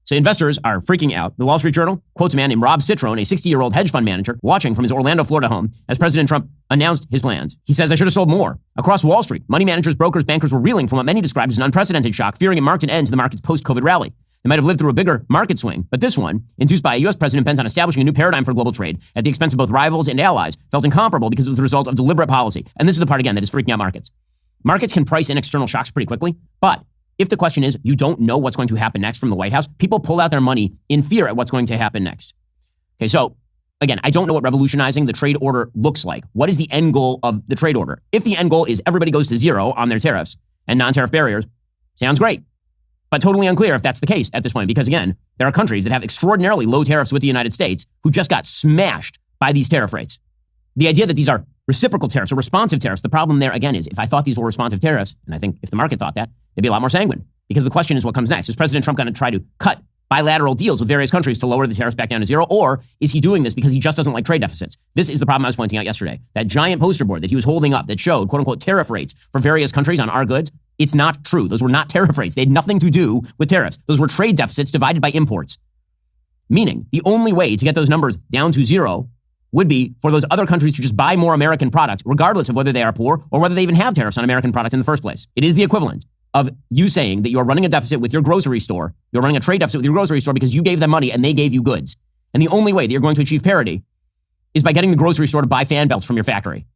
So investors are freaking out. The Wall Street Journal quotes a man named Rob Citrone, a 60-year-old hedge fund manager, watching from his Orlando, Florida home as President Trump announced his plans. He says, "I should have sold more." Across Wall Street, money managers, brokers, bankers were reeling from what many described as an unprecedented shock, fearing it marked an end to the market's post-COVID rally. They might have lived through a bigger market swing, but this one, induced by a U.S. president bent on establishing a new paradigm for global trade at the expense of both rivals and allies, felt incomparable because it was the result of deliberate policy. And this is the part, again, that is freaking out markets. Markets can price in external shocks pretty quickly, but if the question is you don't know what's going to happen next from the White House, people pull out their money in fear at what's going to happen next. Okay, so again, I don't know what revolutionizing the trade order looks like. What is the end goal of the trade order? If the end goal is everybody goes to zero on their tariffs and non-tariff barriers, sounds great. But totally unclear if that's the case at this point, because again, there are countries that have extraordinarily low tariffs with the United States who just got smashed by these tariff rates. The idea that these are reciprocal tariffs or responsive tariffs, the problem there again is if I thought these were responsive tariffs, and I think if the market thought that, they'd be a lot more sanguine. Because the question is what comes next. Is President Trump going to try to cut bilateral deals with various countries to lower the tariffs back down to zero? Or is he doing this because he just doesn't like trade deficits? This is the problem I was pointing out yesterday. That giant poster board that he was holding up that showed quote unquote tariff rates for various countries on our goods. It's not true. Those were not tariff rates. They had nothing to do with tariffs. Those were trade deficits divided by imports. Meaning the only way to get those numbers down to zero would be for those other countries to just buy more American products, regardless of whether they are poor or whether they even have tariffs on American products in the first place. It is the equivalent of you saying that you're running a deficit with your grocery store. You're running a trade deficit with your grocery store because you gave them money and they gave you goods. And the only way that you're going to achieve parity is by getting the grocery store to buy fan belts from your factory.